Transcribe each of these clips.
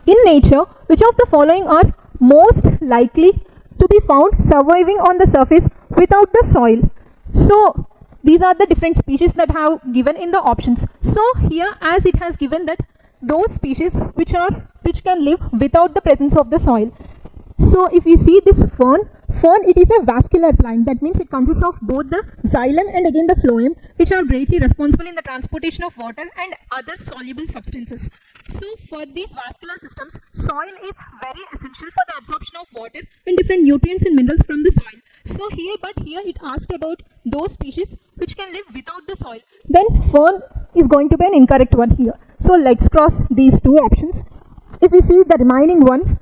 in nature, which of the following are most likely to be found surviving on the surface without the soil? So these are the different species that have given in the options. So here, as it has given that those species which can live without the presence of the soil. So if you see this fern, it is a vascular plant. That means it consists of both the xylem and again the phloem, which are greatly responsible in the transportation of water and other soluble substances. So for these vascular systems, soil is very essential for the absorption of water and different nutrients and minerals from the soil. So here it asked about those species which can live without the soil. Then fern is going to be an incorrect one here. So let's cross these two options. If we see the remaining one,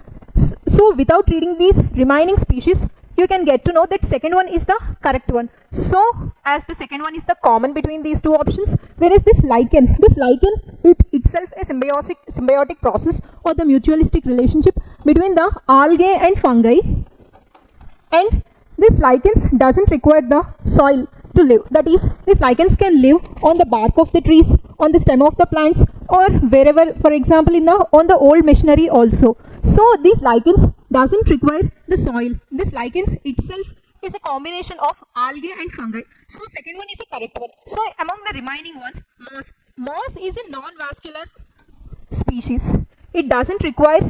so without reading these remaining species, you can get to know that second one is the correct one. So as the second one is the common between these two options, whereas this lichen, it itself a symbiotic process or the mutualistic relationship between the algae and fungi, and this lichens doesn't require the soil to live. That is, these lichens can live on the bark of the trees, on the stem of the plants, or wherever, for example on the old machinery also. So these lichens doesn't require the soil. This lichens itself is a combination of algae and fungi. So second one is a correct one. So among the remaining one, moss. Moss is a non-vascular species. It doesn't require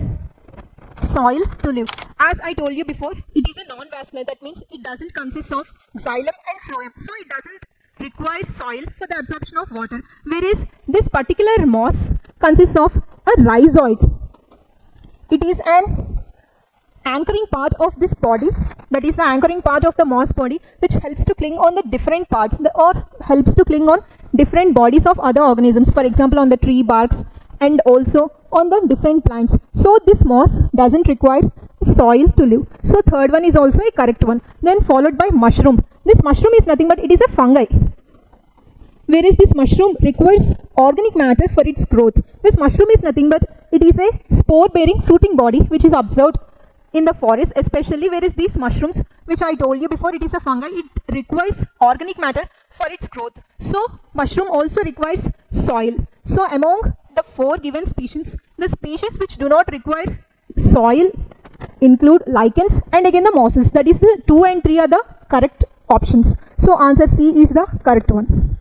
soil to live. As I told you before, it is a non-vascular. That means it doesn't consist of xylem and phloem. So it doesn't require soil for the absorption of water. Whereas this particular moss consists of a rhizoid. It is an anchoring part of this body, that is the anchoring part of the moss body, which helps to cling on the different parts or helps to cling on different bodies of other organisms, for example on the tree barks and also on the different plants. So this moss doesn't require soil to live. So third one is also a correct one. Then followed by mushroom. This mushroom is nothing but it is a fungi, whereas this mushroom requires organic matter for its growth. This mushroom is nothing but it is a spore bearing fruiting body which is observed in the forest especially, whereas these mushrooms, which I told you before, it is a fungi, it requires organic matter for its growth. So mushroom also requires soil. So among the four given species, the species which do not require soil include lichens and again the mosses. That is the 2 and 3 are the correct options. So answer C is the correct one.